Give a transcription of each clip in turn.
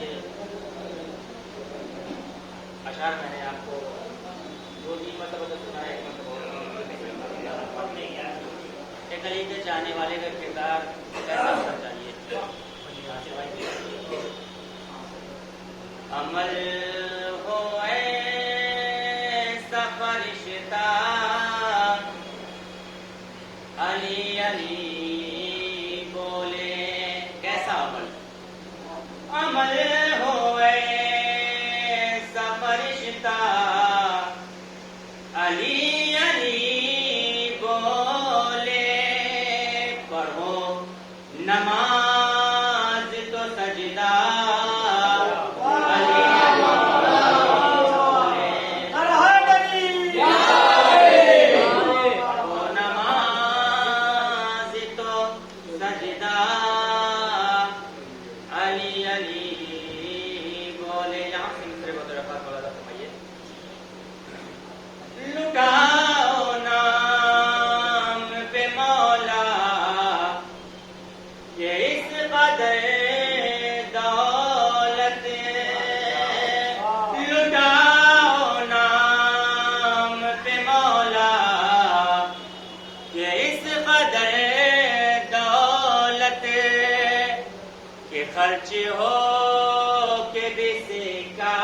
یہ اشعار میں نے آپ کو دو تین مرتبہ تو سنا ہے، ایک مرتبہ ایک علی کے چاہنے والے کا کردار کیسا ہونا چاہیے؟ عمل ہو ایسا فرشتہ علی علی بولے، کیسا عمل؟ عمل ہو ایسا فرشتہ علی علی بولے، پڑھو نماز تو سجدہ خرچ ہو کے بے کا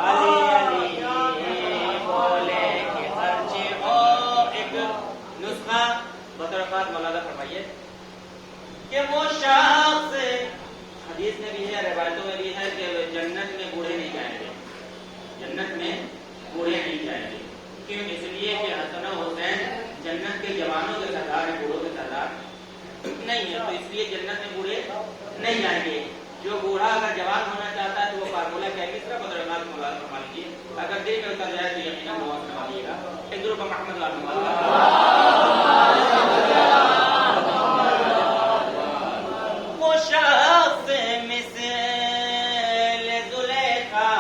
علی علی بولے کہ خرچ ہو. ایک نسخہ بطرفات مولانا فرمائیے کہ وہ شخص، حدیث میں بھی ہے روایتوں میں بھی ہے کہ جنت میں بوڑھے نہیں جائیں گے، جنت میں بوڑھے نہیں جائیں گے. کیوں؟ اس لیے کہ حسن و حسین جنت کے جوانوں کے سردار ہیں، بوڑھوں کے سردار نہیں ہے، تو اس لیے جنت میں بوڑھے نہیں جائیں گے. جو بوڑھا اگر جوان ہونا چاہتا ہے تو وہ فارمولہ کیا ہے؟ کس طرح بدرنات مولانا فرما لیجیے، اگر دل میں اتر جائے تو یقیناً دعا فرمائیے گا. ایک درود پر محمد وہ شخص مثل زلیخا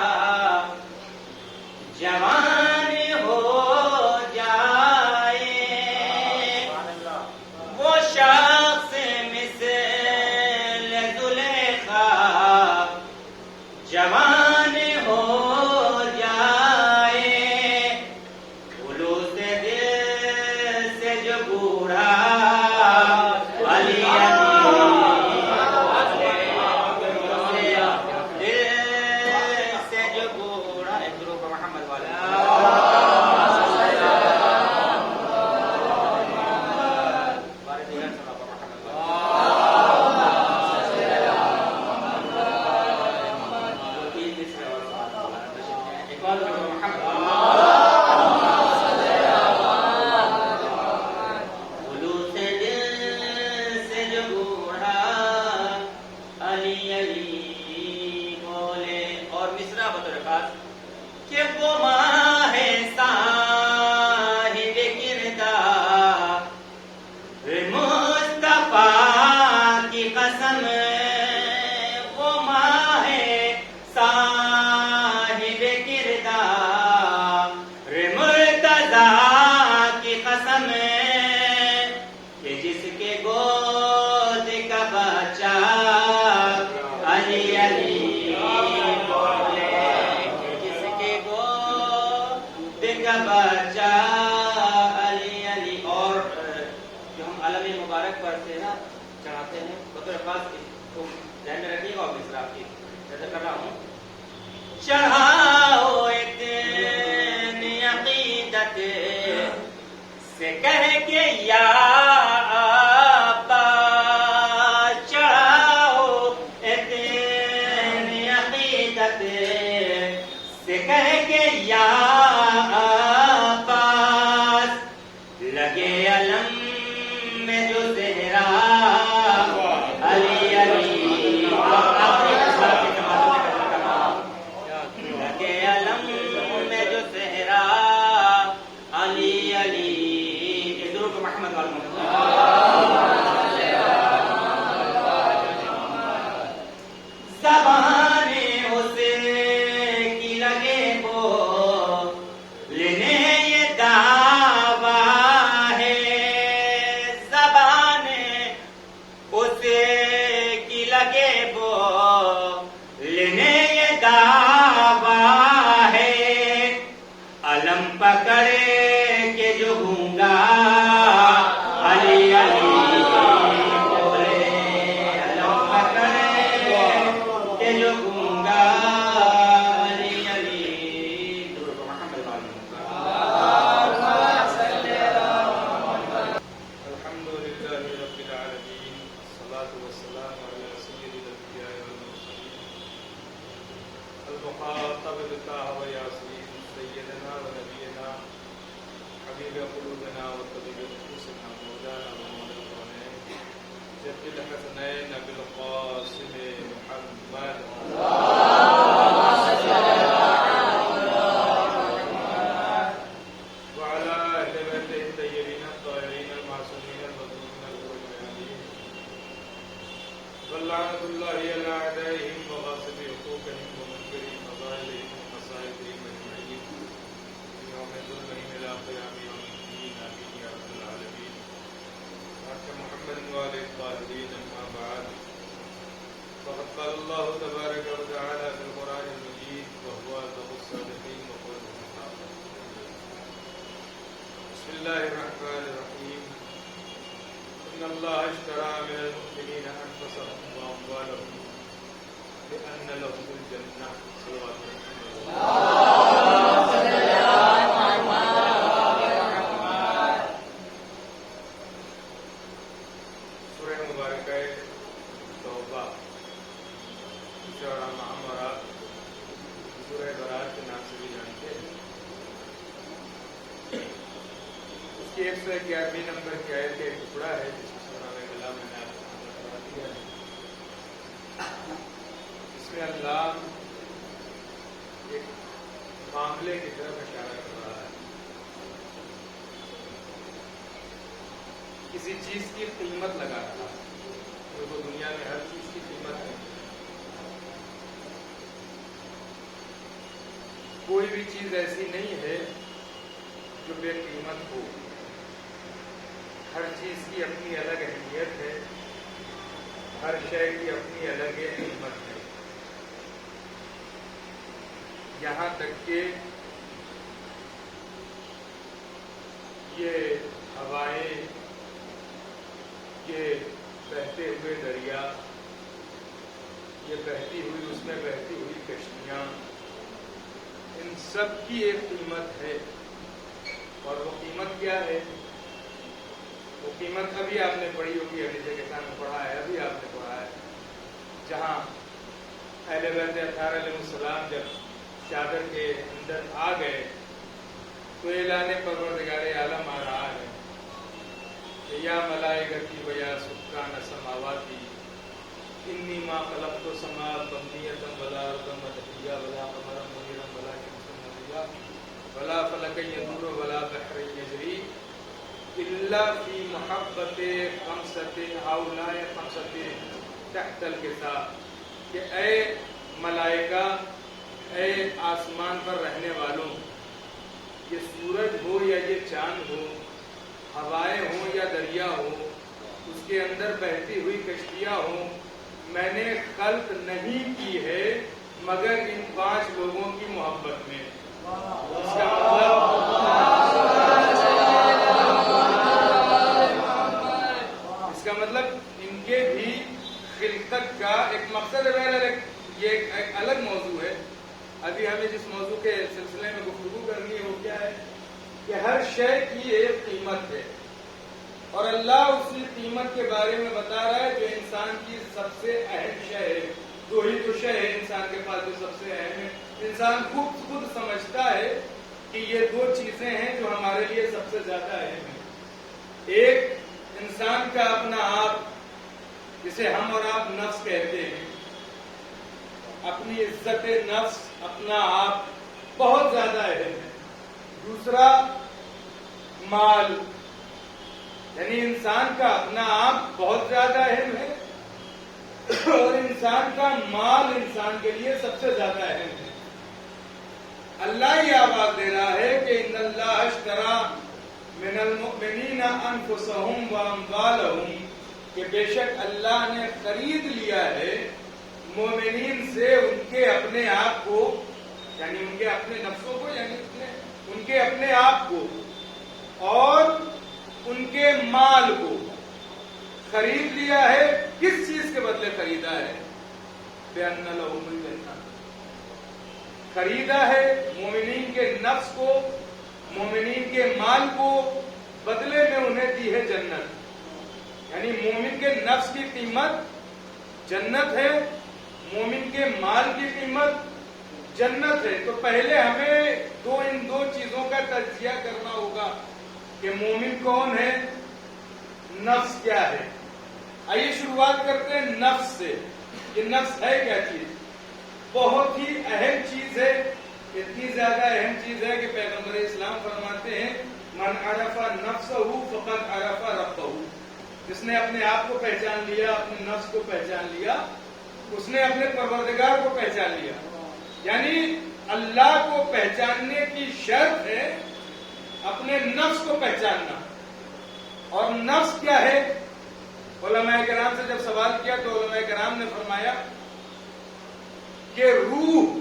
جوان ہو جائے، وہ شخص مثل زلیخا جوان ہو جائے، خلوص دل سے جو بوڑھا علی کہ وہ ماہ صاحب کردار مصطفیٰ کی قسم، وہ ماہ صاحب کردار مرتضیٰ کی قسم، کہ جس کے گود کا بچہ علی علی بچہ علی علی. اور جو ہم علم مبارک پر سے نا چڑھاتے ہیں بطور خاص کو ذہن میں رکھیے گا. اور مصرع کی جیسے کر رہا ہوں، چڑھاؤ اتنی عقیدت سے کہہ کے یا عباس، چڑھاؤ اتنی عقیدت سے کہہ کے یا لگے علم میں جو زہرا علی علی، لگے علم میں جو زہرا علی علی. درود محمد زبان اسے کی لگے بولنے یہ دعویٰ ہے، زبان اسے کی لگے بولنے حبيب قلوبنا وطبيب نفوسنا مولانا ومولانا الكونين جد الحسنين أبي القاسم محمد وعلى أهل بيته الطيبين الطاهرين المعصومين المظلومين المجاهدين واللعنة الله على أعدائهم وغاصبي حقوقهم ومنكري مظاهرهم ومصائبهم أجمعين يوم ظلمهم إلى قيام يوم الدين آمين يا رب العالمين. حق محمد وآل الطاهرين أما بعد فقد قال الله تبارك وتعالى في القرآن المجيد وهو أصدق الصادقين وقوله الحق. بسم الله الرحمن الرحيم. إن الله اشترى من المؤمنين أنفسهم وأموالهم بأن لهم الجنة صلوات سورہ مبارکہ توبہ شورا معمرات سورہ برات کے نام سے بھی جانتے ہیں. اس کی 111 نمبر کی آیت کا ایک ٹکڑا ہے جس کو سورہ کلام میں نے آپ کو بتا دیا ہے. اس میں اللہ ایک معاملے کی طرف اشارہ کر رہا ہے. کسی چیز کی قیمت لگا رہا ہے. کیونکہ دنیا میں ہر چیز کی قیمت ہے. کوئی بھی چیز ایسی نہیں ہے جو بے قیمت ہو. ہر چیز کی اپنی الگ اہمیت ہے. ہر شے کی اپنی الگ قیمت ہے. یہاں تک کہ یہ ہوائیں، یہ بہتے ہوئے دریا، یہ بہتی ہوئی اس میں بہتی ہوئی کشتیاں، ان سب کی ایک قیمت ہے. اور وہ قیمت کیا ہے؟ وہ قیمت ابھی آپ نے پڑھی ہوگی، حدیث کے سامنے پڑھا ہے، ابھی آپ نے پڑھا ہے، جہاں اہل بیت اطہار علیہ السلام جب چادر کے اندر آ گئے تو اعلان پروردگار عالم آ رہا ہے کہ یا ملائکتی و یا سکان سماواتی انی ما خلقت السماء بنیۃ ولا ارضا مدحیہ ولا قمرا منیرا ولا شمسا منیرا ولا فلکا یدور ولا بحر یجری الا فی محبت خمسۃ ہؤلاء خمسۃ تحت الکتاب. کہ اے ملائکہ، اے آسمان پر رہنے والوں، یہ سورج ہو یا یہ چاند ہو، ہوائیں ہوں یا دریا ہو، اس کے اندر بہتی ہوئی کشتیاں ہوں، میں نے خلق نہیں کی ہے مگر ان 5 لوگوں کی محبت میں. اس کا مطلب ان کے بھی خلقت کا ایک مقصد ہے. یہ ایک الگ موضوع ہے. ابھی ہمیں جس موضوع کے سلسلے میں گفتگو کرنی ہے وہ کیا ہے کہ ہر شے کی ایک قیمت ہے. اور اللہ اسی قیمت کے بارے میں بتا رہا ہے جو انسان کی سب سے اہم شے ہے. 2 ہی تو شے ہے انسان کے پاس جو سب سے اہم ہے. انسان خود سمجھتا ہے کہ یہ 2 چیزیں ہیں جو ہمارے لیے سب سے زیادہ اہم ہیں. ایک انسان کا اپنا آپ، جسے ہم اور آپ نفس کہتے ہیں. اپنی عزت نفس، اپنا آپ بہت زیادہ اہم ہے. دوسرا مال، یعنی انسان کا اپنا آپ بہت زیادہ اہم ہے اور انسان کا مال انسان کے لیے سب سے زیادہ اہم ہے. اللہ یہ آواز دے رہا ہے کہ ان اللہ اشترى من المؤمنین انفسهم واموالهم، کہ بے شک اللہ نے خرید لیا ہے مومنین سے ان کے اپنے آپ کو، یعنی ان کے اپنے نفسوں کو، یعنی ان کے اپنے آپ کو اور ان کے مال کو خرید لیا ہے. کس چیز کے بدلے خریدا ہے؟ بِأَنَّ لَهُمُ الْجَنَّةَ. خریدا ہے مومنین کے نفس کو، مومنین کے مال کو، بدلے میں انہیں دی ہے جنت. یعنی مومن کے نفس کی قیمت جنت ہے، مومن کے مال کی قیمت جنت ہے. تو پہلے ہمیں ان دو چیزوں کا تجزیہ کرنا ہوگا کہ مومن کون ہے، نفس کیا ہے. آئیے شروعات کرتے ہیں نفس سے. یہ نفس ہے کیا چیز؟ بہت ہی اہم چیز ہے. اتنی زیادہ اہم چیز ہے کہ پیغمبر اسلام فرماتے ہیں من عرف نفسہ فقد عرف ربہ. جس نے اپنے آپ کو پہچان لیا، اپنے نفس کو پہچان لیا، اس نے اپنے پروردگار کو پہچان لیا. یعنی اللہ کو پہچاننے کی شرط ہے اپنے نفس کو پہچاننا. اور نفس کیا ہے؟ علماء کرام سے جب سوال کیا تو علماء کرام نے فرمایا کہ روح،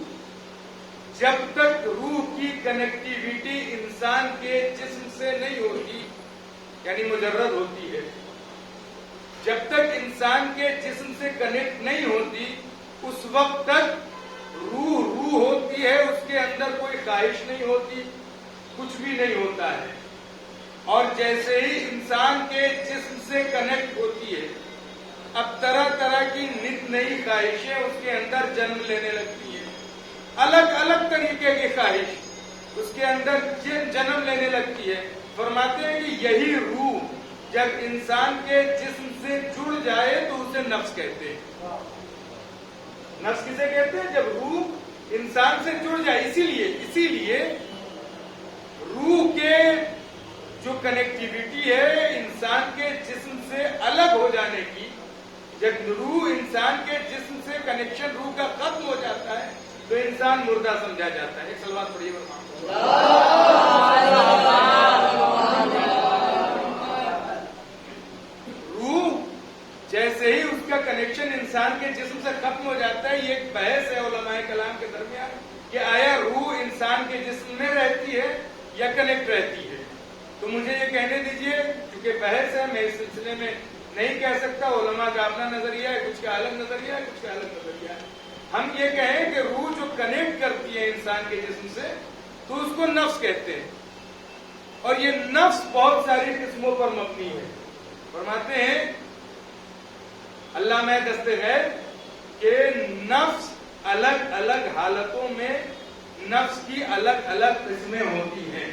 جب تک روح کی کنیکٹیویٹی انسان کے جسم سے نہیں ہوتی، یعنی مجرد ہوتی ہے، جب تک انسان کے جسم سے کنیکٹ نہیں ہوتی اس وقت تک روح ہوتی ہے، اس کے اندر کوئی خواہش نہیں ہوتی، کچھ بھی نہیں ہوتا ہے. اور جیسے ہی انسان کے جسم سے کنیکٹ ہوتی ہے، اب طرح طرح کی نت نئی خواہشیں اس کے اندر جنم لینے لگتی ہیں. الگ الگ طریقے کی خواہش اس کے اندر جنم لینے لگتی ہے. فرماتے ہیں کہ یہی روح جب انسان کے جسم سے جڑ جائے تو اسے نفس کہتے ہیں. نفس کسے کہتے ہیں؟ جب روح انسان سے جڑ جائے. اسی لیے روح کے جو کنیکٹیویٹی ہے انسان کے جسم سے الگ ہو جانے کی، جب روح انسان کے جسم سے کنیکشن روح کا ختم ہو جاتا ہے تو انسان مردہ سمجھا جاتا ہے. ایک صلوات پڑھیے روح جیسے ہی اس کا کنیکشن انسان کے جسم سے ختم ہو جاتا ہے. یہ ایک بحث ہے علماء کلام کے درمیان کہ آیا روح انسان کے جسم میں رہتی ہے یا کنیکٹ رہتی ہے. تو مجھے یہ کہنے دیجئے، چونکہ بحث ہے میں اس سلسلے میں نہیں کہہ سکتا. علماء کا اپنا نظریہ ہے، کچھ کا الگ نظریہ ہے، کچھ کا الگ نظریہ ہے. ہم یہ کہیں کہ روح جو کنیکٹ کرتی ہے انسان کے جسم سے تو اس کو نفس کہتے ہیں. اور یہ نفس بہت ساری قسموں پر مبنی ہے. فرماتے ہیں علامہ دستغیر کہ نفس الگ الگ حالتوں میں نفس کی الگ الگ قسمیں ہوتی ہیں.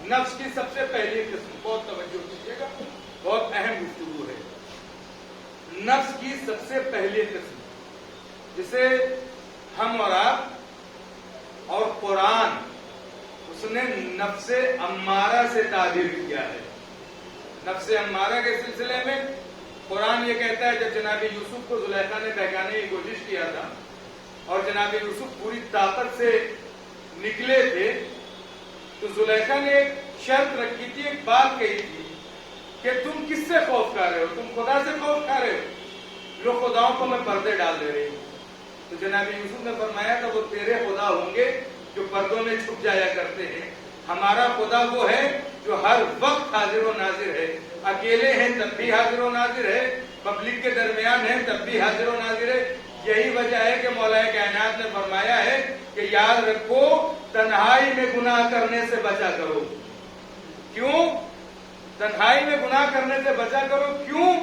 نفس کی سب سے پہلی قسم، بہت توجہ کیجیے گا، بہت اہم گفتگو ہے. نفس کی سب سے پہلی قسم جسے ہم اور آپ اور قرآن اس نے نفس امارہ سے تعبیر کیا ہے. نفس امارہ کے سلسلے میں قرآن یہ کہتا ہے جب جناب یوسف کو زلیخا نے بہکانے کی کوشش کیا تھا اور جناب یوسف پوری طاقت سے نکلے تھے تو زلیخا نے ایک شرط رکھی تھی، ایک بات کہی تھی کہ تم کس سے خوف کھا رہے ہو؟ تم خدا سے خوف کھا رہے ہو؟ لو خداؤں کو میں پردے ڈال دے رہی ہوں. تو جناب یوسف نے فرمایا تھا وہ تیرے خدا ہوں گے جو پردوں میں چھپ جایا کرتے ہیں. ہمارا خدا وہ ہے جو ہر وقت حاضر و ناظر ہے. اکیلے ہیں تب بھی حاضر و ناظر ہے، پبلک کے درمیان ہیں تب بھی حاضر و ناظر ہے. یہی وجہ ہے کہ مولا کائنات نے فرمایا ہے کہ یاد رکھو تنہائی میں گناہ کرنے سے بچا کرو. کیوں تنہائی میں گناہ کرنے سے بچا کرو؟ کیوں؟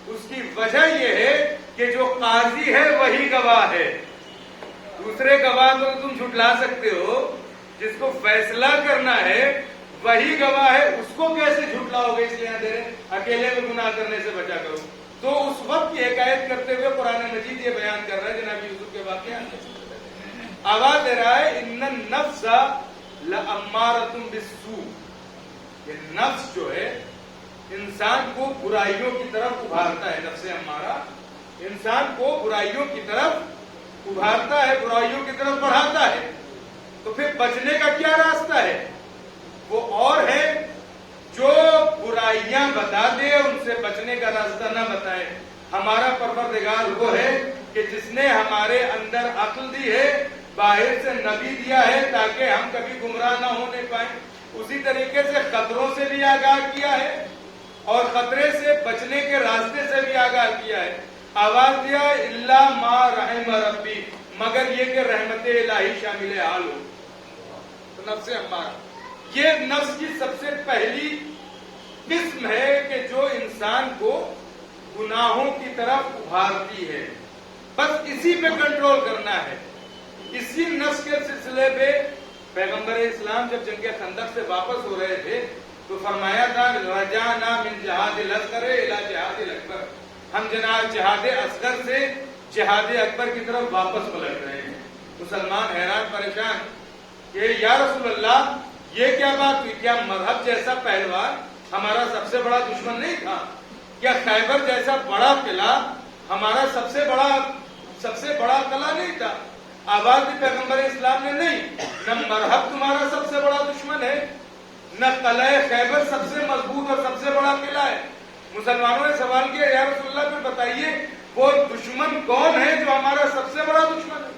اس کی وجہ یہ ہے کہ جو قاضی ہے وہی گواہ ہے. دوسرے گواہ کو تم جھٹلا سکتے ہو، جس کو فیصلہ کرنا ہے وہی گواہ ہے، اس کو کیسے جھٹلاؤ گے؟ اس لیے اندھیرے اکیلے میں گناہ کرنے سے بچا کرو. تو اس وقت کی حکایت کرتے ہوئے قرآن مجید یہ بیان کر رہا ہے جناب یوسف کے واقعات. آواز دے رہا ہے ان النفس لامارۃ بالسوء. یہ نفس جو ہے انسان کو برائیوں کی طرف ابھارتا ہے. نفس امارہ انسان کو برائیوں کی طرف ابھارتا ہے، برائیوں کی طرف بڑھاتا ہے. تو پھر بچنے کا کیا راستہ ہے؟ وہ اور ہے جو برائیاں بتا دے، ان سے بچنے کا راستہ نہ بتائے. ہمارا پروردگار وہ ہے کہ جس نے ہمارے اندر عقل دی ہے، باہر سے نبی دیا ہے تاکہ ہم کبھی گمراہ نہ ہونے پائیں. اسی طریقے سے خطروں سے بھی آگاہ کیا ہے اور خطرے سے بچنے کے راستے سے بھی آگاہ کیا ہے. آواز دیا الا ما رحم ربی، مگر یہ کہ رحمت الہی شامل حال ہو. تو نفس امارہ یہ نفس کی سب سے پہلی قسم ہے کہ جو انسان کو گناہوں کی طرف ابھارتی ہے. بس اسی پہ کنٹرول کرنا ہے. اسی نفس کے سلسلے پہ پیغمبر اسلام جب جنگ خندق سے واپس ہو رہے تھے تو فرمایا تھا رجعنا من جہاد الاصغر الی جہاد الاکبر، ہم جناب جہاد اصغر سے جہاد اکبر کی طرف واپس پلٹ رہے ہیں۔ مسلمان حیران پریشان کہ یا رسول اللہ یہ کیا بات ہوئی؟ کیا مذہب جیسا پہلوان ہمارا سب سے بڑا دشمن نہیں تھا؟ کیا خیبر جیسا بڑا قلعہ ہمارا سب سے بڑا قلعہ نہیں تھا؟ آواز بھی پیغمبر اسلام نے نہیں، نہ مرحب تمہارا سب سے بڑا دشمن ہے، نہ قلعہ خیبر سب سے مضبوط اور سب سے بڑا قلعہ ہے۔ مسلمانوں نے سوال کیا یا رسول اللہ پھر بتائیے وہ دشمن کون ہے جو ہمارا سب سے بڑا دشمن ہے؟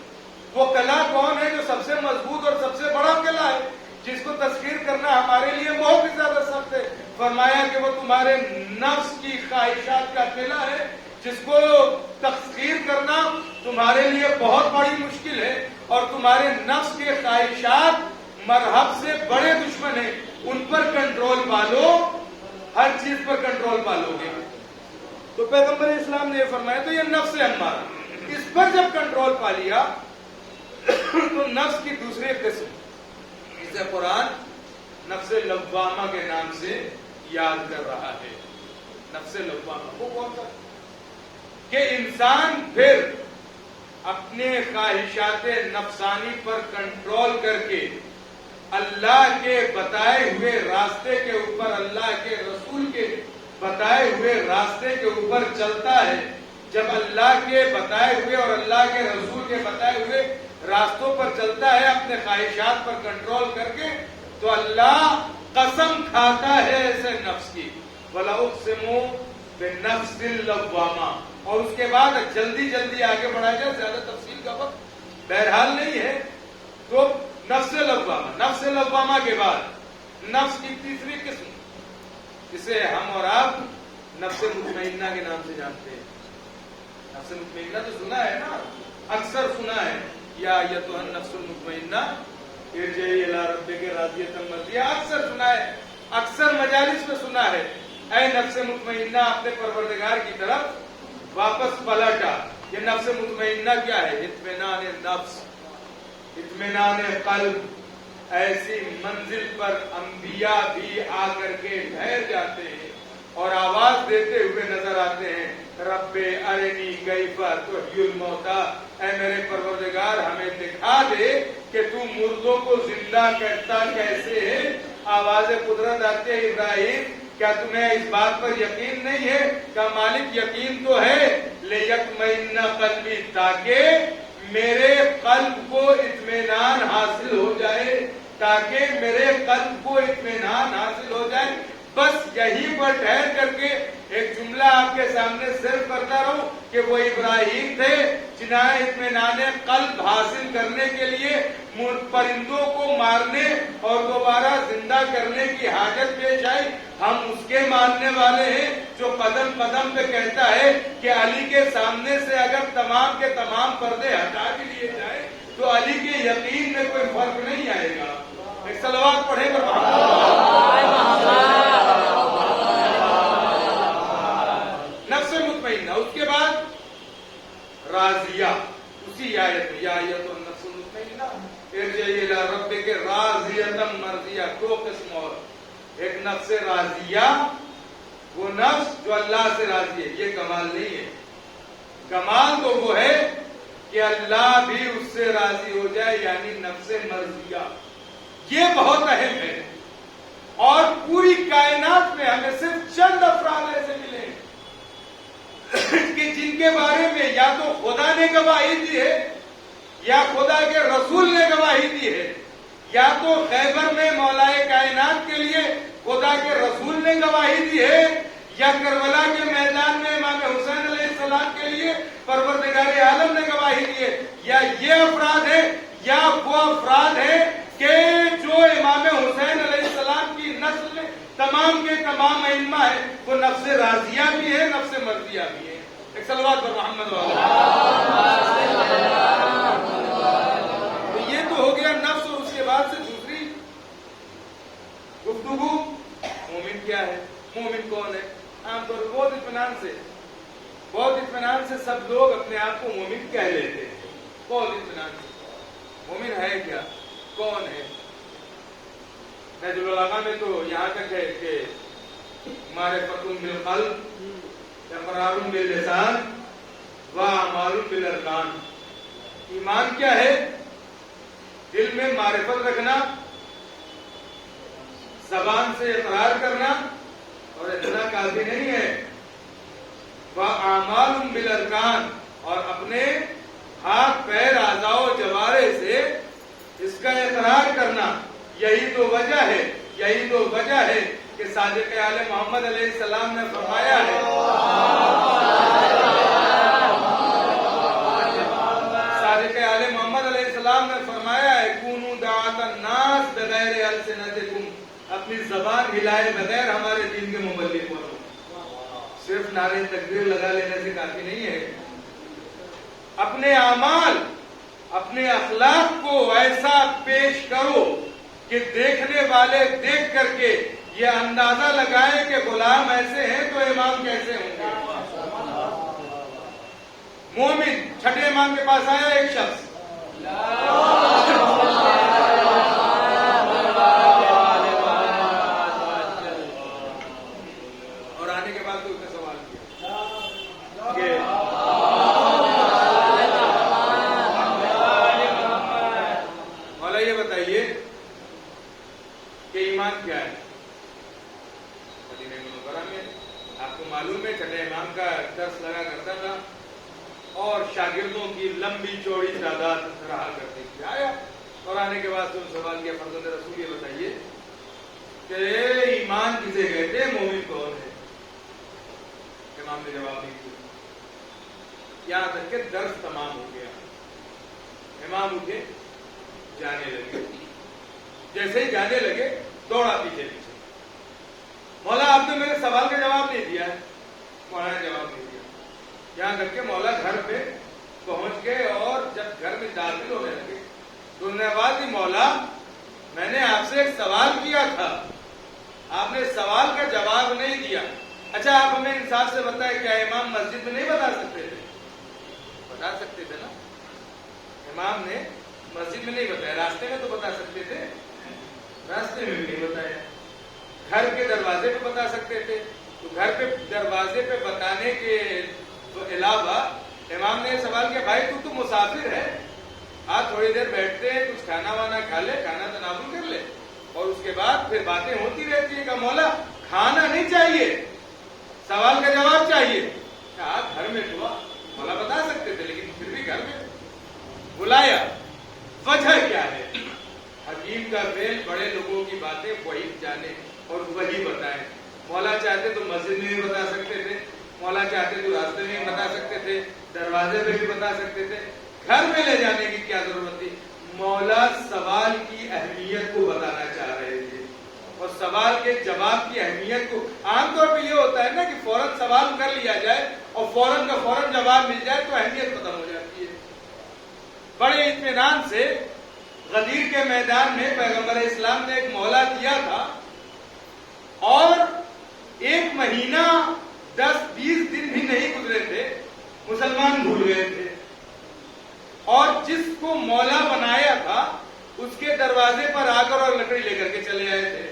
وہ قلعہ کون ہے جو سب سے مضبوط اور سب سے بڑا قلعہ ہے جس کو تسخیر کرنا ہمارے لیے بہت ہی زیادہ سخت ہے؟ فرمایا کہ وہ تمہارے نفس کی خواہشات کا قلعہ ہے جس کو تسخیر کرنا تمہارے لیے بہت بڑی مشکل ہے، اور تمہارے نفس کے خواہشات مرحب سے بڑے دشمن ہیں، ان پر کنٹرول پالو، ہر چیز پر کنٹرول پالو گے۔ تو پیغمبر اسلام نے یہ فرمایا تو یہ نفس امارہ، اس پر جب کنٹرول پا لیا تو نفس کی دوسری قسم اسے قرآن نفس لوامہ کے نام سے یاد کر رہا ہے۔ نفس لوامہ وہ کون سا؟ کہ انسان پھر اپنے خواہشات نفسانی پر کنٹرول کر کے اللہ کے بتائے ہوئے راستے کے اوپر، اللہ کے رسول کے بتائے ہوئے راستے کے اوپر چلتا ہے۔ جب اللہ کے بتائے ہوئے اور اللہ کے رسول کے بتائے ہوئے راستوں پر چلتا ہے اپنے خواہشات پر کنٹرول کر کے، تو اللہ قسم کھاتا ہے ایسے نفس کی، وَلَا أُقْسِمُ بِالنَّفْسِ اللَّوَّامَةِ، اور اس کے بعد جلدی آگے بڑھا جائے، زیادہ تفصیل کا وقت بہرحال نہیں ہے۔ تو نفس لوامہ کے بعد نفس کی تیسری قسم جسے ہم اور آپ نفس مطمئنہ کے نام سے جانتے ہیں۔ نفس مطمئنہ تو سنا ہے نا، اکثر سنا ہے، یا ایتھا النفس المطمئنہ ارجعی الی ربک راضیۃ مرضیہ، اکثر سنا ہے، اکثر مجالس میں سنا ہے، اے نفس مطمئنہ اپنے پروردگار کی طرف واپس پلٹا۔ یہ نفس مطمئنہ کیا ہے؟ اطمینان نفس، اطمینان قلب۔ ایسی منزل پر انبیاء بھی آ کر کے ٹھہر جاتے ہیں اور آواز دیتے ہوئے نظر آتے ہیں، رب ارنی کیف تحیی الموتیٰ، اے میرے پروردگار ہمیں دکھا دے کہ تو مردوں کو زندہ کرتا کیسے ہے۔ آواز قدرت آتی ہے، ابراہیم کیا تمہیں اس بات پر یقین نہیں ہے؟ کہ مالک یقین تو ہے، لیطمئن قلبی، تاکہ میرے قلب کو اطمینان حاصل ہو جائے، تاکہ میرے قلب کو اطمینان حاصل ہو جائے۔ بس یہیں پر ٹھہر کر کے ایک جملہ آپ کے سامنے صرف کرتا رہوں کہ وہ ابراہیم تھے جنہیں اطمینان قلب حاصل کرنے کے لیے پرندوں کو مارنے اور دوبارہ زندہ کرنے کی حاجت پیش آئی۔ ہم اس کے ماننے والے ہیں جو قدم قدم پہ کہتا ہے کہ علی کے سامنے سے اگر تمام کے تمام پردے ہٹا بھی لیے جائیں تو علی کے یقین میں کوئی فرق نہیں آئے گا۔ ایک صلوات پڑھیں پر نفس مطمئنہ۔ اس کے بعد راضیہ، اسی آیت میں، یا آیت النفس المطمئنہ ارجعی الی ربک راضیۃ مرضیہ۔ دو قسم اور، ایک نفس راضیہ، وہ نفس جو اللہ سے راضی ہے۔ یہ کمال نہیں ہے، کمال تو وہ ہے کہ اللہ بھی اس سے راضی ہو جائے، یعنی نفس مرضیہ۔ یہ بہت اہم ہے، اور پوری کائنات میں ہمیں صرف چند افراد ایسے ملے کہ جن کے بارے میں یا تو خدا نے گواہی دی ہے، یا خدا کے رسول نے گواہی دی ہے، یا تو خیبر میں مولائے کائنات کے لیے خدا کے رسول نے گواہی دی ہے، یا کربلا کے میدان میں امام حسین علیہ السلام کے لیے پروردگار عالم نے گواہی دی ہے۔ یا یہ افراد ہیں، یا وہ افراد ہیں کہ جو امام حسین علیہ السلام کی نسل میں تمام کے تمام ائمہ ہیں، وہ نفس راضیہ بھی ہے، نفس مرضیہ بھی ہے۔ ایک صلوات پر محمد تو یہ تو ہو گیا نفس، اور اس کے بعد سے دوسری گفتگو مومن کیا ہے، مومن کون ہے۔ عام طور پر بہت اطمینان سے سب لوگ اپنے آپ کو مومن کہہ لیتے ہیں، بہت اطمینان سے۔ مومن ہے کیا، کون ہے؟ نهج البلاغہ میں تو یہاں تک ہے کہ معرفۃ بالقلب، اقرار باللسان واعمال بالارکان. ایمان کیا ہے؟ دل میں معرفت رکھنا، زبان سے اقرار کرنا، اور اتنا کافی نہیں ہے، واعمال بالارکان، اور اپنے ہاتھ پیر اعضاء و جوارح سے اس کا اقرار کرنا. یہی تو وجہ ہے کہ صادق آل محمد علیہ السلام نے فرمایا ہے، صادق آل محمد علیہ السلام نے فرمایا ہے کونوا دعاة الناس بغیر السنتکم، اپنی زبان ہلائے بغیر ہمارے دین کے مبلغ بنو. صرف نعرہ تکبیر لگا لینے سے کافی نہیں ہے. اپنے اعمال، اپنے اخلاق کو ایسا پیش کرو کہ دیکھنے والے دیکھ کر کے یہ اندازہ لگائیں کہ غلام ایسے ہیں تو امام کیسے ہوں گے. مومن چھٹے امام کے پاس آیا ایک شخص، اور آنے کے بعد تو اس نے سوال کیا کہ مولا یہ بتائیے کہ ایمان کیا ہے. مدینہ منورہ میں آپ کو معلوم ہے چھٹے امام کا درس لگا کرتا تھا اور شاگردوں کی لمبی چوڑی تعداد رہا کرتی تھی. آیا اور آنے کے بعد سوال کیا فرزند رسول یہ بتائیے کہ ایمان کسے کہتے ہیں، مومن کون ہے؟ امام نے جواب نہیں دیا. یہاں تک کہ درس تمام ہو گیا. امام اٹھے جانے لگے. جیسے ہی جانے لگے دوڑا پیچھے. مولا آپ نے میرے سوال کا جواب نہیں دیا ہے. مولا نے جواب نہیں دیا. یہاں تک کہ مولا گھر پہ پہنچ گئے اور جب گھر میں داخل ہونے لگے تو انہوں نے آواز دی، مولا میں نے آپ سے ایک سوال کیا تھا، آپ نے سوال کا جواب نہیں دیا. اچھا آپ ہمیں انصاف سے بتائیں کیا امام مسجد میں نہیں بتا سکتے تھے؟ بتا سکتے تھے نا. امام نے مسجد میں نہیں بتایا، راستے میں تو بتا سکتے تھے. راستے میں بھی نہیں بتایا. گھر کے دروازے پہ بتا سکتے تھے. تو گھر پہ دروازے پہ بتانے کے علاوہ امام نے یہ سوال کیا، بھائی تو مسافر ہے، آپ تھوڑی دیر بیٹھتے ہیں، کچھ کھانا وانا کھا لے، کھانا تناول کر لے، اور اس کے بعد پھر باتیں ہوتی رہتی ہے. کہ مولا کھانا نہیں چاہیے، سوال کا جواب چاہیے. آپ گھر میں ہوا، مولا بتا سکتے تھے لیکن پھر بھی گھر میں بلایا. وجہ کیا ہے؟ حکیم کا فعل بڑے لوگوں کی باتیں وہی جانے اور وہی بتائیں. مولا چاہتے تو مسجد میں بھی بتا سکتے تھے، مولا چاہتے تو راستے میں بھی بتا سکتے تھے، دروازے پہ بھی بتا سکتے تھے. گھر میں لے جانے کی کیا ضرورت تھی؟ مولا سوال کی اہمیت کو بتانا چاہ رہے تھے اور سوال کے جواب کی اہمیت کو. عام طور پہ یہ ہوتا ہے نا کہ فوراً سوال کر لیا جائے اور فوراً کا فوراً جواب مل جائے تو اہمیت ختم ہو جاتی ہے. بڑے اطمینان سے غدیر کے میدان میں پیغمبر اسلام نے ایک مولا دیا تھا اور 1 مہینہ 10-20 دن بھی نہیں گزرے تھے، مسلمان بھول گئے تھے. اور جس کو مولا بنایا تھا اس کے دروازے پر آ کر اور لکڑی لے کر کے چلے آئے تھے.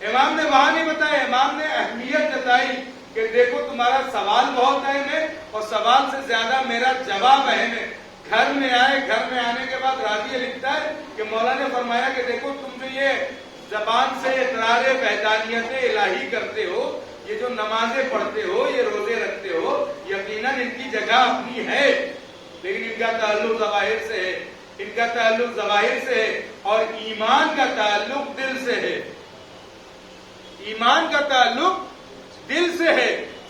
امام نے وہاں نہیں بتایا، امام نے اہمیت جتائی کہ دیکھو تمہارا سوال بہت اہم ہے اور سوال سے زیادہ میرا جواب اہم ہے. گھر میں آئے، گھر میں آنے کے بعد راوی لکھتا ہے کہ مولا نے فرمایا کہ دیکھو تم جو یہ زبان سے اقرار وحدانیت الہی کرتے ہو، یہ جو نمازیں پڑھتے ہو، یہ روزے رکھتے ہو، یقیناً ان کی جگہ اپنی ہے لیکن ان کا تعلق ظواہر سے ہے، ان کا تعلق ظواہر سے ہے اور ایمان کا تعلق دل سے ہے. ایمان کا تعلق دل سے ہے،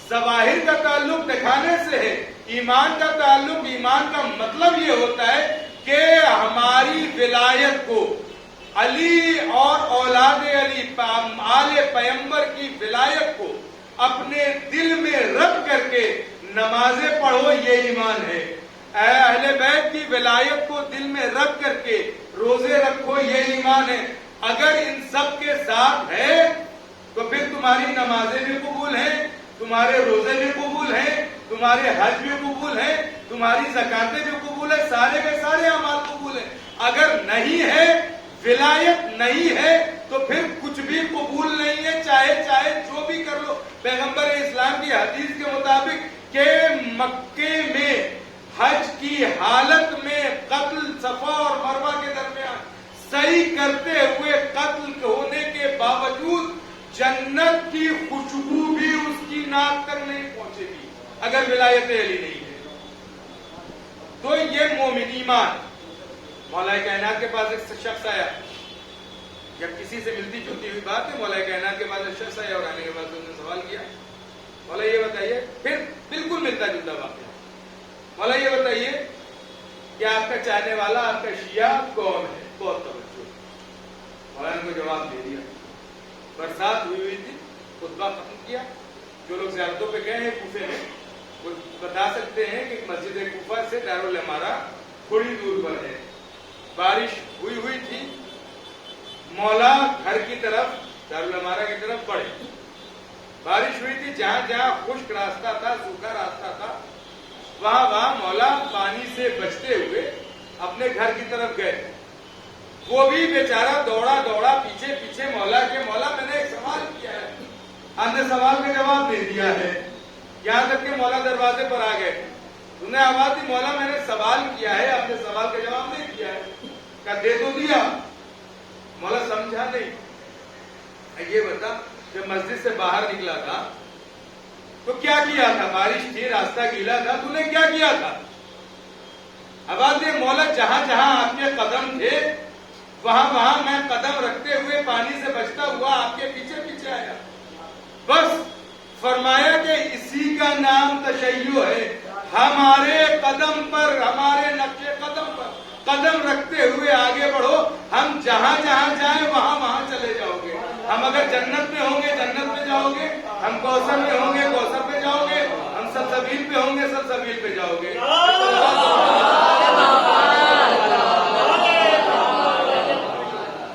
ظواہر کا تعلق دکھانے سے ہے. ایمان کا تعلق، ایمان کا مطلب یہ ہوتا ہے کہ ہماری ولایت کو، علی اور اولاد علی آل پیغمبر کی ولایت کو اپنے دل میں رکھ کر کے نمازیں پڑھو، یہ ایمان ہے. اے اہل بیت کی ولایت کو دل میں رکھ کر کے روزے رکھو، یہ ایمان ہے. اگر ان سب کے ساتھ ہے تو پھر تمہاری نمازیں بھی قبول ہیں، تمہارے روزے بھی قبول ہیں، تمہارے حج بھی قبول ہیں، تمہاری زکاتیں بھی قبول ہیں، سارے کے سارے اعمال قبول ہیں. اگر نہیں ہے، ولایت نہیں ہے، تو پھر کچھ بھی قبول نہیں ہے، چاہے جو بھی کر لو۔ پیغمبر اسلام کی حدیث کے مطابق کہ مکے میں حج کی حالت میں قتل صفا اور مروہ کے درمیان صحیح کرتے ہوئے قتل ہونے کے باوجود جنت کی خوشبو بھی اس کی ناک تک نہیں پہنچے گی اگر ولایت علی نہیں ہے۔ تو یہ مومن ایمان۔ مولا کائنات کے پاس ایک شخص آیا، جب کسی سے ملتی جلتی ہوئی بات ہے، مولا کائنات کے پاس ایک شخص آیا اور آنے کے بعد اس نے سوال کیا، مولا یہ بتائیے، پھر بالکل ملتا جلتا واقعہ، مولا یہ بتائیے کہ آپ کا چاہنے والا، آپ کا شیعہ کون ہے؟ بہت توجہ۔ مولا نے کو جواب دے دیا۔ برسات ہوئی تھی، خطبہ ختم کیا، جو لوگ زیارتوں پہ گئے ہیں کوفے میں وہ بتا سکتے ہیں کہ مسجد کوفہ سے دارالعمارہ تھوڑی دور پر ہے۔ بارش ہوئی تھی، مولا گھر کی طرف، دارالعمارہ کی طرف بڑھے۔ بارش ہوئی تھی، جہاں جہاں خشک راستہ تھا، سوکھا راستہ تھا، وہاں مولا پانی سے بچتے ہوئے اپنے گھر کی طرف گئے۔ وہ بھی بیچارہ دوڑا پیچھے مولا کے، مولا میں نے ایک سوال کیا ہے، آپ نے سوال کا جواب دے دیا ہے، یہاں تک کہ مولا دروازے پر آ گئے۔ انہوں نے آواز دی، مولا میں نے سوال کیا ہے، آپ نے سوال کا جواب نہیں دیا ہے۔ کہا دے تو دیا۔ مولا سمجھا نہیں۔ یہ بتا، جب مسجد سے باہر نکلا تھا تو کیا کیا تھا؟ بارش تھی، راستہ گیلا تھا، تو نے کیا کیا تھا؟ آواز دے، مولا جہاں جہاں آپ کے قدم تھے وہاں میں قدم رکھتے ہوئے پانی سے بچتا ہوا آپ کے پیچھے آیا۔ بس فرمایا کہ اسی کا نام تشیع ہے۔ ہمارے قدم پر، ہمارے نقش قدم پر قدم رکھتے ہوئے آگے بڑھو، ہم جہاں جہاں جائیں وہاں چلے جاؤ گے۔ ہم اگر جنت میں ہوں گے جنت میں جاؤ گے، ہم کوثر میں ہوں گے کوثر پہ جاؤ گے، ہم سلسبیل پہ ہوں گے سلسبیل پہ جاؤ گے۔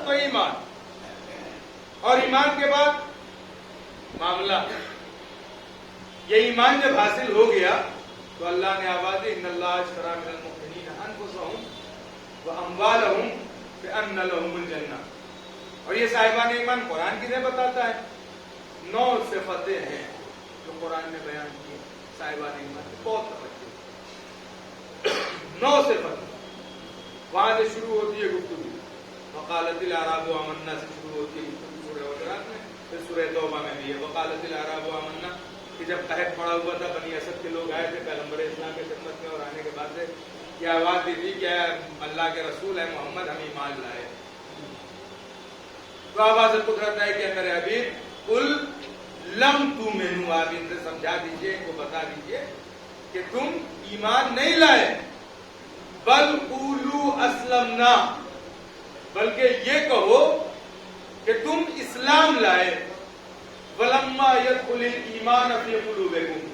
تو ایمان، اور ایمان کے بعد معاملہ، یہ ایمان جب حاصل ہو گیا تو اللہ نے آواز دی، ان اللہ اشتری من المؤمنین انفسهم واموالهم بان لهم الجنہ۔ اور یہ صاحبان ایمان قرآن کسے بتاتا ہے؟ 9 صفتیں ہیں جو قرآن نے بیان کی صاحبان ایمان کی، بہت توجہ۔ 9 صفتیں، وہاں سے شروع ہوتی ہے گفتگو۔ وقالت الاعراب آمنا سے شروع ہوتی ہے گفتگو سورہ حجرات میں، پھر سورہ توبہ میں بھی ہے وقالت الاعراب آمنا، کہ جب قحط پڑا ہوا تھا، بنی اسد کے لوگ آئے تھے پیغمبر اسلام کے خدمت میں، اور آنے کے بعد سے یہ آواز دی تھی کہ اللہ کے رسول ہے محمد، ہم ایمان لائے۔ تو آواز قدرت ہے کہ اگر ابھی قل لم تؤمنوا، آپ ان سے سمجھا دیجئے، ان کو بتا دیجئے کہ تم ایمان نہیں لائے، بل قولوا اسلمنا، بلکہ یہ کہو کہ تم اسلام لائے۔ ولما يدخل الایمان فی قلوبکم،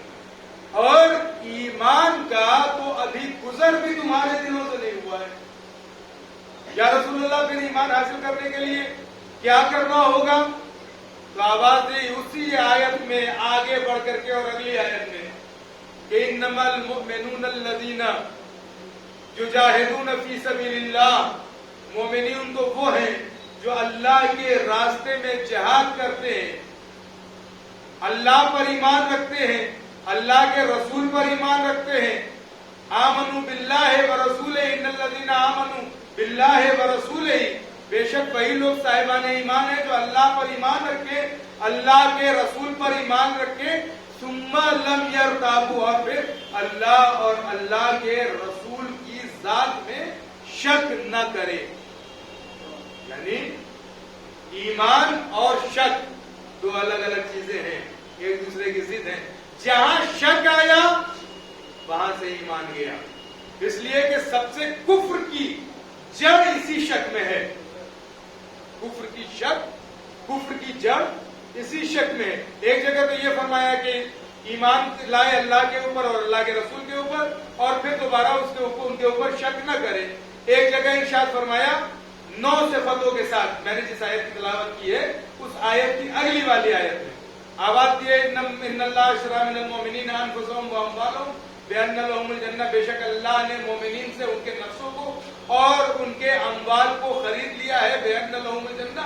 اور ایمان کا تو ابھی گزر بھی تمہارے دلوں سے نہیں ہوا ہے۔ یا رسول اللہ، پھر ایمان حاصل کرنے کے لیے کیا کرنا ہوگا؟ تو آواز دی اسی آیت میں آگے بڑھ کر کے، اور اگلی آیت میں کہ انما المؤمنون الذین یجاہدون فی سبیل اللہ، مومنین تو وہ ہیں جو اللہ کے راستے میں جہاد کرتے ہیں، اللہ پر ایمان رکھتے ہیں، اللہ کے رسول پر ایمان رکھتے ہیں۔ آمنوا باللہ ورسولہ، ان الذین آمنوا باللہ ورسولہ، بے شک وہی لوگ صاحبان ایمان ہیں جو اللہ پر ایمان رکھے، اللہ کے رسول پر ایمان رکھے، ثم لم یرتابوا، اور پھر اللہ اور اللہ کے رسول کی ذات میں شک نہ کرے۔ یعنی ایمان اور شک دو الگ الگ چیزیں ہیں، ایک دوسرے کی ضد ہیں۔ جہاں شک آیا وہاں سے ایمان گیا، اس لیے کہ سب سے کفر کی جڑ اسی شک میں ہے۔ کفر کی جڑ اسی شک میں ہے۔ ایک جگہ تو یہ فرمایا کہ ایمان لائے اللہ کے اوپر اور اللہ کے رسول کے اوپر، اور پھر دوبارہ ان کے اوپر شک نہ کرے۔ ایک جگہ ارشاد فرمایا 9 صفتوں کے ساتھ، میں نے جس آیت کی تلاوت کی ہے اس آیت کی اگلی والی آیت میں آواز دیے، ان اللہ اشتری من المؤمنین انفسهم واموالهم بان لهم الجنہ، بے شک اللہ نے مومنین سے ان کے نفسوں کو اور ان کے اموال کو خرید لیا ہے، بان لهم الجنہ،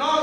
9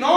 9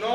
9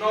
9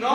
9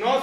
9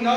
9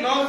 9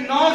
9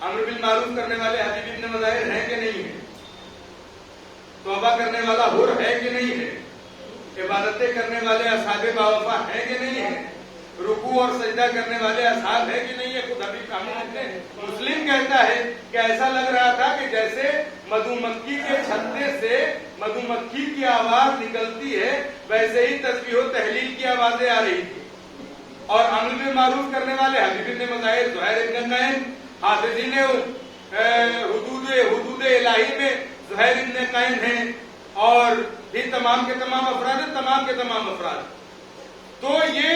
امر بالمعروف کرنے والے حبیب ابن مظاہر ہیں کہ نہیں ہیں؟ توبہ کرنے والا حر ہے کہ نہیں ہے؟ عبادتیں کرنے والے اصحاب باوفا ہیں کہ نہیں ہیں؟ رکوع اور سجدہ کرنے والے اصحاب ہیں کہ نہیں ہے؟ خود حبیب مسلم کہتا ہے کہ ایسا لگ رہا تھا کہ جیسے مدھو مکھی کے چھتے سے مدھو مکھی کی آواز نکلتی ہے، ویسے ہی تسبیح و تحلیل کی آوازیں آ رہی تھی۔ اور امر بالمعروف کرنے والے حبیب ابن مظاہر، زہیر ابن قین، حافظین حدود الہی میں زہیر ابن قین ہیں، اور یہ تمام کے تمام افراد ہیں، تمام کے تمام افراد۔ تو یہ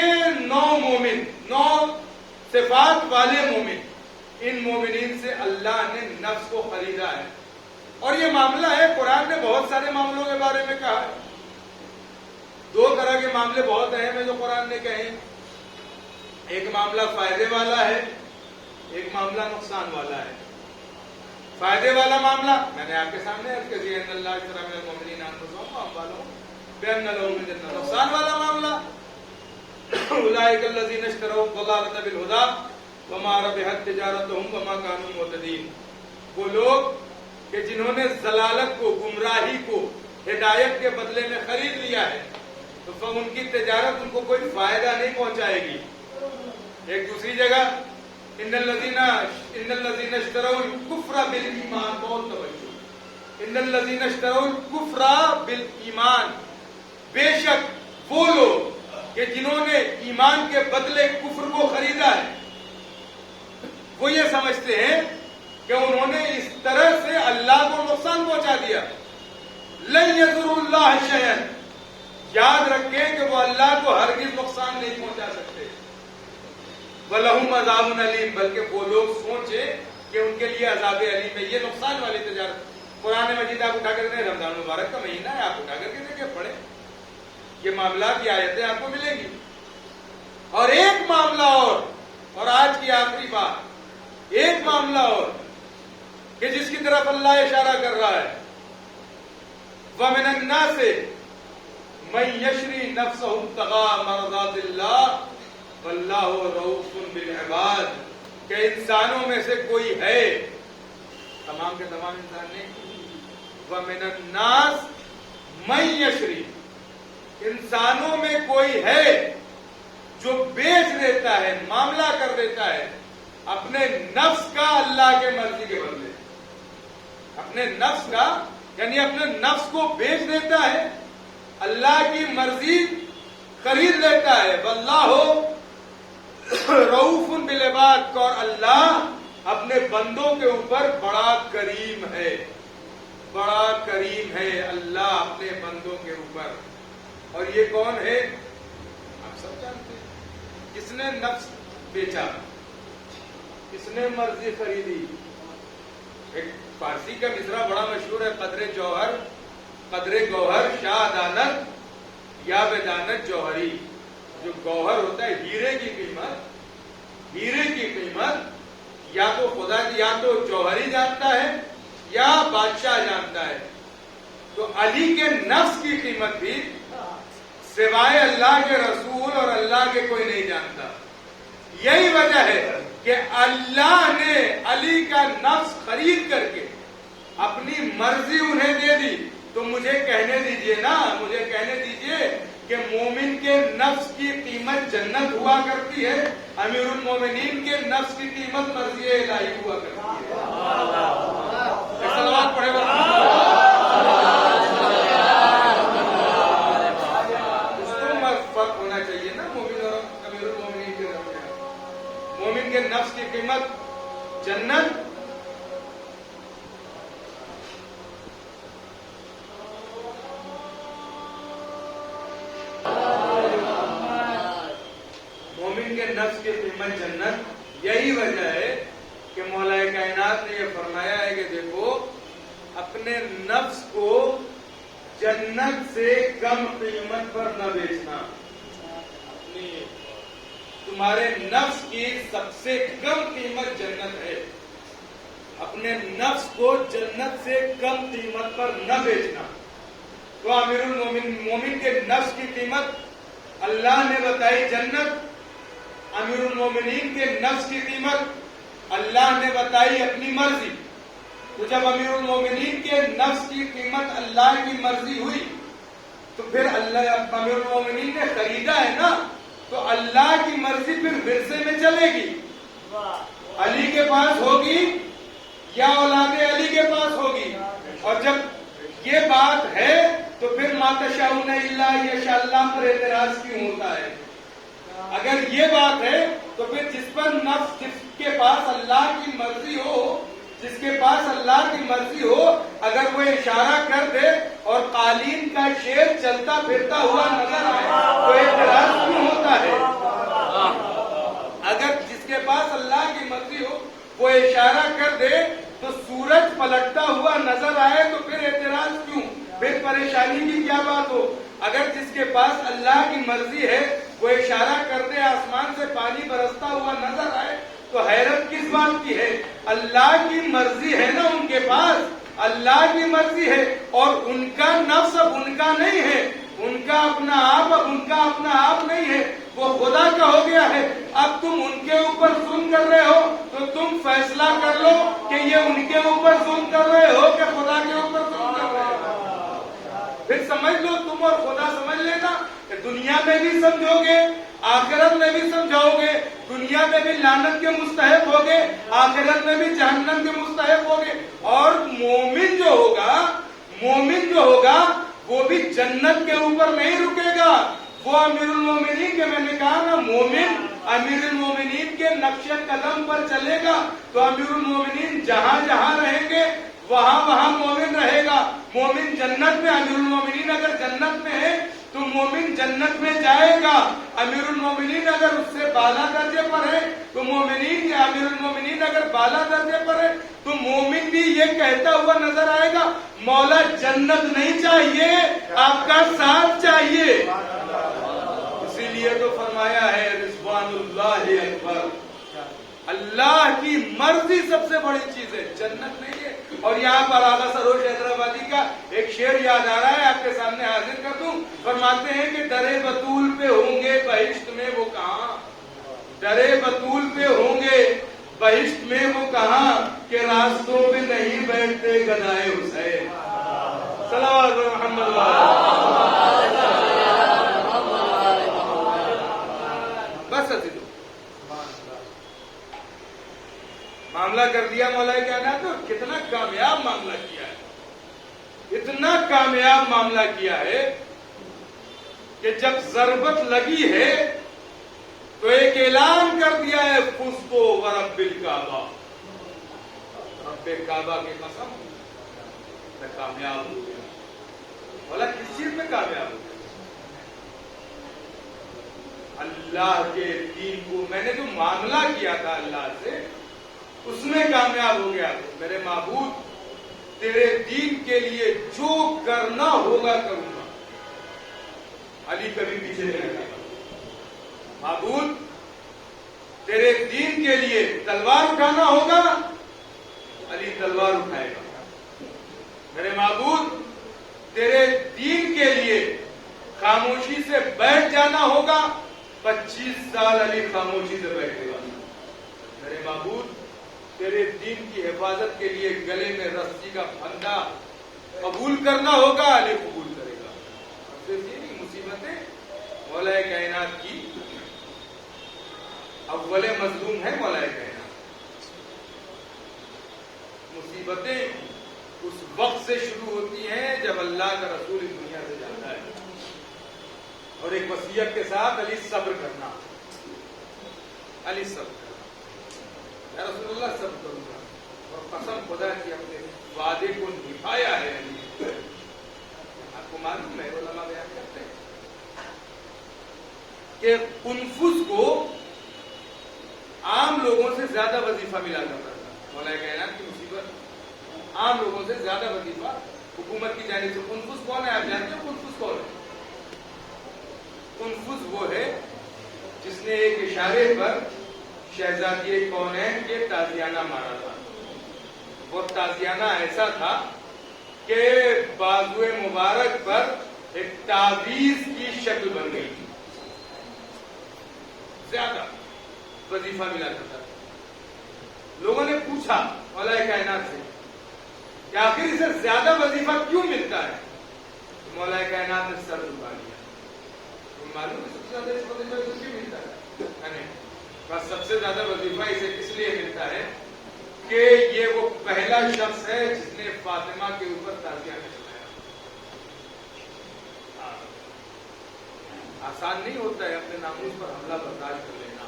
9 مومن، 9 صفات والے مومن، ان مومنین سے اللہ نے نفس کو خریدا ہے۔ اور یہ معاملہ ہے، قرآن نے بہت سارے معاملوں کے بارے میں کہا ہے۔ 2 طرح کے معاملے بہت اہم ہیں جو قرآن نے کہے ہیں۔ ایک معاملہ فائدے والا ہے، ایک معاملہ نقصان والا ہے۔ فائدے والا معاملہ میں نے آپ کے سامنے عرض کر دیا، ان اللہ اشتری من المؤمنین انفسهم واموالهم بان لهم الجنہ۔ نقصان والا معاملہ اولئک الذین اشتروا الضلالۃ بالہدی وما ربحت تجارتهم وما كانوا مهتدین۔ وہ لوگ کہ جنہوں نے ضلالت کو، گمراہی کو ہدایت کے بدلے میں خرید لیا ہے، تو ان کی تجارت ان کو کوئی فائدہ نہیں پہنچائے گی۔ ایک دوسری جگہ ان الذین اشتروا الکفر بالایمان، بہت توجہ، ان الذین اشتروا الکفر بالایمان، بے شک وہ لوگ کہ جنہوں نے ایمان کے بدلے کفر کو خریدا ہے، وہ یہ سمجھتے ہیں کہ انہوں نے اس طرح سے اللہ کو نقصان پہنچا دیا۔ لن یضروا اللہ شیئا، یاد رکھیں کہ وہ اللہ کو ہرگز نقصان نہیں پہنچا سکتے۔ وَلَهُمْ عَذَابٌ عَلِيمٌ، بلکہ وہ لوگ سوچے کہ ان کے لیے عذاب علیم ہے۔ یہ نقصان والی تجارت۔ قرآن مجید آپ اٹھا کر دیں، رمضان مبارک کا مہینہ ہے، آپ اٹھا کر کے دیکھیں، پڑھیں، یہ معاملات کی آیتیں آپ کو ملیں گی۔ اور ایک معاملہ اور آج کی آخری بات، ایک معاملہ اور کہ جس کی طرف اللہ اشارہ کر رہا ہے، وَمِنَ النَّاسِ مَن يَشْرِي نَفْسَهُ ابْتِغَاءَ مَرْضَاتِ اللَّهِ وَاللَّهُ رَءُوفٌ بِالْعِبَادِ، کہ انسانوں میں سے کوئی ہے، تمام کے تمام انسان نہیں، وَمِنَ النَّاسِ مَن يَشْرِي، انسانوں میں کوئی ہے جو بیچ دیتا ہے، معاملہ کر دیتا ہے اپنے نفس کا اللہ کے مرضی کے بدلے، اپنے نفس کا، یعنی اپنے نفس کو بیچ دیتا ہے، اللہ کی مرضی خرید لیتا ہے۔ واللہ رؤوف بالعباد، اور اللہ اپنے بندوں کے اوپر بڑا کریم ہے، بڑا کریم ہے اللہ اپنے بندوں کے اوپر۔ اور یہ کون ہے؟ آپ سب جانتے ہیں، کس نے نفس بیچا، کس نے مرضی خریدی۔ ایک فارسی کا مصرع بڑا مشہور ہے، قدر گوہر شاہ دانت یا بدانت جوہری۔ جو گوہر ہوتا ہے، ہیرے کی قیمت یا تو خدا، یا تو جوہری جانتا ہے یا بادشاہ جانتا ہے۔ تو علی کے نفس کی قیمت بھی سوائے اللہ کے رسول اور اللہ کے کوئی نہیں جانتا۔ یہی وجہ ہے کہ اللہ نے علی کا نفس خرید کر کے اپنی مرضی انہیں دے دی۔ تو مجھے کہنے دیجئے نا، مجھے کہنے دیجئے کہ مومن کے نفس کی قیمت جنت ہوا کرتی ہے، امیر المومنین کے نفس کی قیمت مرضی الہی ہوا کرتی ہے۔ صلوات پڑھے گا۔ اس کو فرق ہونا چاہیے نا مومن اور امیر المومنین کے درمیان۔ مومن کے نفس کی قیمت جنت، نفس کی قیمت جنت۔ یہی وجہ ہے کہ مولا کائنات نے یہ فرمایا ہے کہ دیکھو، اپنے نفس کو جنت سے کم قیمت پر نہ بیچنا۔ تمہارے نفس کی سب سے کم قیمت جنت ہے، اپنے نفس کو جنت سے کم قیمت پر نہ بیچنا۔ تو امیر المومن کے نفس کی قیمت اللہ نے بتائی جنت، امیر المومنین کے نفس کی قیمت اللہ نے بتائی اپنی مرضی. تو جب امیر المومنین کے نفس کی قیمت اللہ کی مرضی ہوئی تو پھر اللہ امیر المومنین نے خریدا ہے نا, تو اللہ کی مرضی پھر ورثے میں چلے گی. علی کے پاس ہوگی یا اولاد علی کے پاس ہوگی. اور جب یہ بات ہے تو پھر ما تشاءون الا یشاء اللہ پر اعتراض کیوں ہوتا ہے؟ اگر یہ بات ہے تو پھر جس پر نفس, جس کے پاس اللہ کی مرضی ہو, جس کے پاس اللہ کی مرضی ہو, اگر وہ اشارہ کر دے اور قالین کا شیر چلتا پھرتا ہوا نظر آئے تو اعتراض کیوں ہوتا ہے؟ اگر جس کے پاس اللہ کی مرضی ہو وہ اشارہ کر دے تو سورج پلٹتا ہوا نظر آئے تو پھر اعتراض کیوں؟ پھر پریشانی کی کیا بات ہو؟ اگر جس کے پاس اللہ کی مرضی ہے وہ اشارہ کر دے آسمان سے پانی برستا ہوا نظر آئے تو حیرت کس بات کی ہے؟ اللہ کی مرضی ہے نا ان کے پاس, اللہ کی مرضی ہے, اور ان کا نفس اب ان کا نہیں ہے, ان کا اپنا آپ اب ان کا اپنا آپ نہیں ہے, وہ خدا کا ہو گیا ہے. اب تم ان کے اوپر ظلم کر رہے ہو تو تم فیصلہ کر لو کہ یہ ان کے اوپر ظلم کر رہے ہو کہ خدا کے اوپر ظلم کر رہے ہو. پھر سمجھ لو, تم اور خدا سمجھ لینا کہ دنیا میں بھی سمجھو گے, آخرت میں بھی سمجھاؤ گے. دنیا میں بھی لعنت کے مستحق ہوگے, آخرت میں بھی جہنم کے مستحق ہوگے. اور مومن جو ہوگا وہ بھی جنت کے اوپر نہیں رکے گا, وہ امیر المومنین کے, میں نے کہا نا مومن امیر المومنین کے نقش قدم پر چلے گا تو امیر المومنین جہاں جہاں رہیں گے وہاں مومن رہے گا. مومن جنت میں, امیر المومنین اگر جنت میں ہے تو مومن جنت میں جائے گا. امیر المومنین اگر اس سے بالا درجے پر ہے تو امیر المومنین اگر بالا درجے پر ہے تو مومن بھی یہ کہتا ہوا نظر آئے گا مولا جنت نہیں چاہیے, آپ کا ساتھ چاہیے. اسی لیے تو فرمایا ہے رضوان اللہ اکبر, اللہ کی مرضی سب سے بڑی چیز ہے, جنت نہیں ہے. اور یہاں پر آغا سروش حیدرآبادی کا ایک شعر یاد آ رہا ہے, آپ کے سامنے حاضر کر دوں. فرماتے ہیں کہ درے بطول پہ ہوں گے بہشت میں وہ کہاں, درے بطول پہ ہوں گے بہشت میں وہ کہاں, کہ راستوں پہ نہیں بیٹھتے گدائے حسین. صلوات محمد بس عزیزو معاملہ کر دیا مولا کائنات, تو کتنا کامیاب معاملہ کیا ہے, اتنا کامیاب معاملہ کیا ہے کہ جب ضربت لگی ہے تو ایک اعلان کر دیا ہے فزتو ورب الکعبہ, رب کعبہ کی قسم میں کامیاب ہو گیا. مولا کس چیز میں کامیاب ہو گیا؟ اللہ کے دین کو, میں نے جو معاملہ کیا تھا اللہ سے اس میں کامیاب ہو گیا. میرے معبود تیرے دین کے لیے جو کرنا ہوگا کروں گا. علی کبھی پیچھے نہیں رہے گا. معبود تیرے دین کے لیے تلوار اٹھانا ہوگا, علی تلوار اٹھائے گا. میرے معبود تیرے دین کے لیے خاموشی سے بیٹھ جانا ہوگا, 25 سال علی خاموشی سے بیٹھے گا. میرے معبود تیرے دین کی حفاظت کے لیے گلے میں رسی کا پھندا قبول کرنا ہوگا, علی قبول کرے گا. صرف یہ نہیں, مصیبتیں مولا کائنات کی اول مظلوم ہے مولا کائنات. مصیبتیں اس وقت سے شروع ہوتی ہیں جب اللہ کا رسول اس دنیا سے جاتا ہے, اور ایک وصیت کے ساتھ علی صبر کرنا, علی صبر کرنا. یا رسول اللہ صبر کروں گا, اور قسم خدا کی اپنے وعدے کو نبھایا ہے علی. آپ کو معلوم ہے علماء بیان کرتے ہیں کہ قنفذ کو عام لوگوں سے زیادہ وظیفہ ملا کرتا تھا. مولا کائنات کی مصیبت, عام لوگوں سے زیادہ وظیفہ حکومت کی جانب سے. قنفذ کون ہے آپ جانتے ہیں؟ قنفذ کون ہے؟ قنفذ وہ ہے جس نے ایک اشارے پر شہزادی کونین کے تازیانہ مارا تھا. وہ تازیانہ ایسا تھا کہ بازو مبارک پر ایک تعویذ کی شکل بن گئی تھی. زیادہ وظیفہ ملا کرتا تھا. لوگوں نے پوچھا مولا کائنات سے کہ آخر اسے زیادہ وظیفہ کیوں ملتا ہے؟ مولا کائنات نے سر جھکا لیا. معلوم ہے سب سے زیادہ اس وظیفہ کو کیوں ملتا ہے؟ بس سب سے زیادہ وظیفہ اسے اس لیے ملتا ہے کہ یہ وہ پہلا شخص ہے جس نے فاطمہ کے اوپر تازیہ چلایا. آسان نہیں ہوتا ہے اپنے ناموس پر حملہ برداشت کر لینا.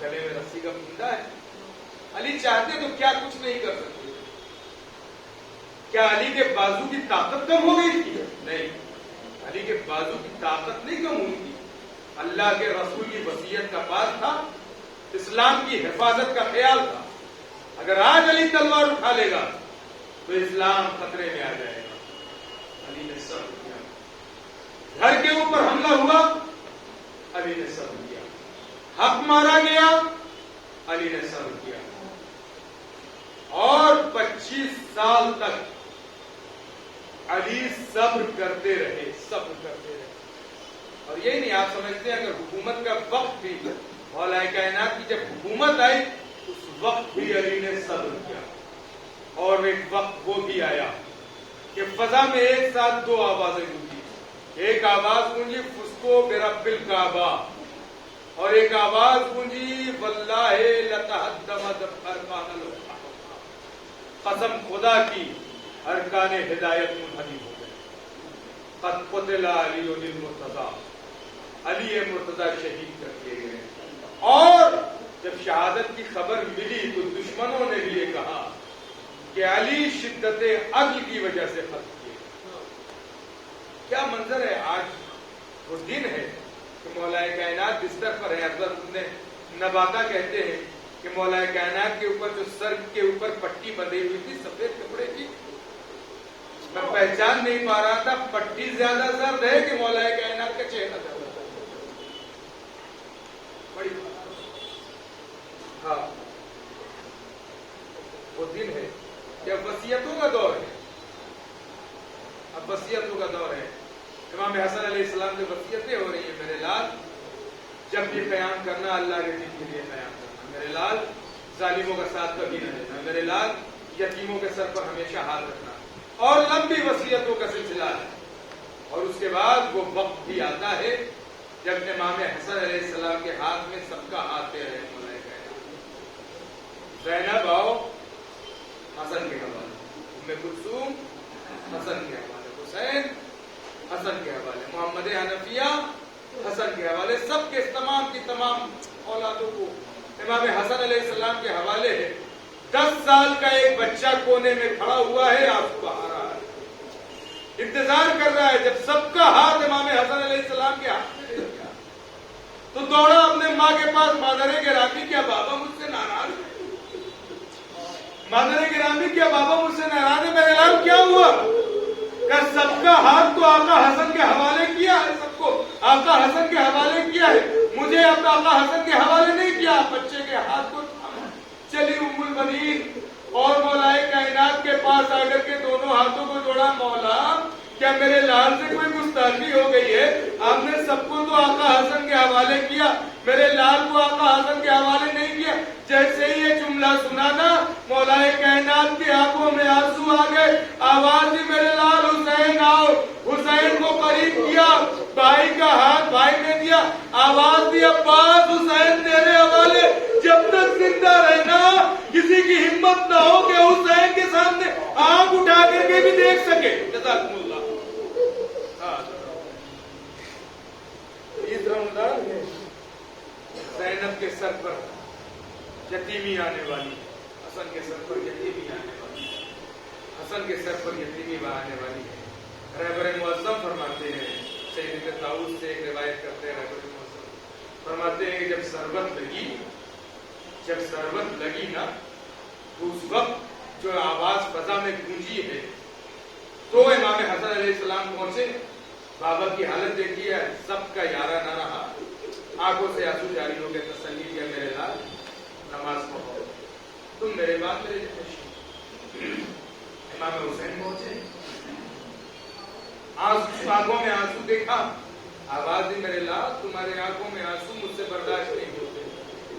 گلے میں رسی کا پھندا ہے. علی چاہتے تو کیا کچھ نہیں کر سکتے. کیا علی کے بازو کی طاقت کم ہو گئی تھی؟ نہیں، علی کے بازو کی طاقت نہیں کم ہوئی تھی. اللہ کے رسول کی وصیت کا پاس تھا، اسلام کی حفاظت کا خیال تھا. اگر آج علی تلوار اٹھا لے گا تو اسلام خطرے میں آ جائے گا. علی نے صبر کیا. گھر کے اوپر حملہ ہوا، علی نے صبر کیا. حق مارا گیا، علی نے صبر کیا. اور 25 سال تک علی صبر کرتے رہے. اور یہی نہیں آپ سمجھتے ہیں اگر حکومت کا وقت بھی مولا کائنات کی جب حکومت آئی اس وقت بھی علی نے صبر کیا. اور ایک وقت وہ بھی آیا کہ فضا میں ایک ساتھ دو آوازیں گونجی. ایک آواز گونجی فسکو برب الکعبہ، اور ایک آواز گونجی واللہ لتہدمت ارکان الحق. قسم خدا کی ارکان ہدایت منہدم ہو گئے. قد قتل علی المرتضی، علی مرتضی شہید کر دیے گئے. اور جب شہادت کی خبر ملی تو دشمنوں نے بھی یہ کہا کہ علی شدت عدل کی وجہ سے ختم کیے. کیا منظر ہے. آج وہ دن ہے کہ مولا کائنات بستر پر ہے. حضرت نباتا کہتے ہیں کہ مولا کائنات کے اوپر جو سر کے اوپر پٹی بندھی ہوئی تھی سفید کپڑے کی، میں پہچان نہیں پا رہا تھا پٹی زیادہ زرد ہے کہ مولا کائنات کا چہرہ زیادہ بڑی. ہاں وہ دن ہے کہ اب وصیتوں کا دور ہے. اب وصیتوں کا دور ہے. امام حسن علیہ السلام سے وصیتیں ہو رہی ہیں. میرے لال جب بھی قیام کرنا اللہ کے دین کے لیے قیام کرنا. میرے لال ظالموں کا ساتھ کبھی نہ دینا. میرے لال یتیموں کے سر پر ہمیشہ ہاتھ رکھنا. اور لمبی وصیتوں کا سلسلہ ہے. اور اس کے بعد وہ وقت بھی آتا ہے جب امام حسن علیہ السلام کے ہاتھ میں سب کا ہاتھ دے رہے. زینب آؤ حسن کے حوالے، ام کلثوم حسن کے حوالے، حسین حسن کے حوالے، محمد حنفیہ حسن کے حوالے. سب کے تمام کی تمام اولادوں کو امام حسن علیہ السلام کے حوالے ہے. 10 سال کا ایک بچہ کونے میں کھڑا ہوا ہے، آنسو بہا رہا ہے، انتظار کر رہا ہے. جب سب کا ہاتھ امام حسن علیہ السلام کے ہاتھ میں دے دیا تو دوڑا اپنے ماں کے پاس. مادر گرامی کیا بابا مجھ سے ناراض ہے؟ مادر گرامی کیا بابا مجھ سے ناراض ہے؟ میرے لال کیا ہوا؟ کہ سب کا ہاتھ تو آقا حسن کے حوالے کیا ہے. سب کو آقا حسن کے حوالے کیا ہے، مجھے اپنا آقا حسن کے حوالے نہیں کیا. بچے کے ہاتھ کو چلی ام البنین اور مولا کائنات کے پاس آ کر کے دونوں ہاتھوں کو جوڑا. مولا کیا میرے لال سے کوئی گستاخی ہو گئی ہے؟ آپ نے سب کو تو آقا حسن کے حوالے کیا، میرے لال کو آقا حسن کے حوالے نہیں کیا. جیسے ہی یہ جملہ سنا نا مولا کائنات کی آنکھوں میں آنسو آ گئے. آواز دی میرے لال حسین آؤ. حسین کو قریب کیا، بھائی کا ہاتھ بھائی نے دیا. آواز دی عباس حسین تیرے حوالے. جب تک زندہ رہنا کسی کی ہمت نہ ہو کہ حسین کے سامنے آنکھ اٹھا کر کے بھی دیکھ سکے. جزاکم اللہ. عید رمضان ہے، زینب کے سر پر یتیمی آنے والی ہے، حسن کے سر پر یتیمی آنے والی ہے، حسن کے سر پر یتیمی آنے والی ہے. رہبر معظم فرماتے ہیں، سید طاؤس سے ایک روایت کرتے ہیں، رہبر معظم فرماتے ہیں کہ جب ضرورت لگی نا تو اس وقت جو آواز فضا میں گونجی ہے تو امام حسن علیہ السلام پہنچے. بابا کی حالت دیکھی ہے، سب کا یارہ نہ رہا، آنکھوں سے آنسو جاری ہو کے تسلی کیا میرے لال نماز پڑھو، تم میرے بعد میرے جیسے. امام حسین پہنچے، آنکھوں میں آنسو دیکھا، آواز دی میرے لال تمہارے آنکھوں میں آنسو مجھ سے برداشت نہیں ہوتے.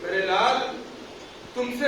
میرے لال تم سے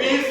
20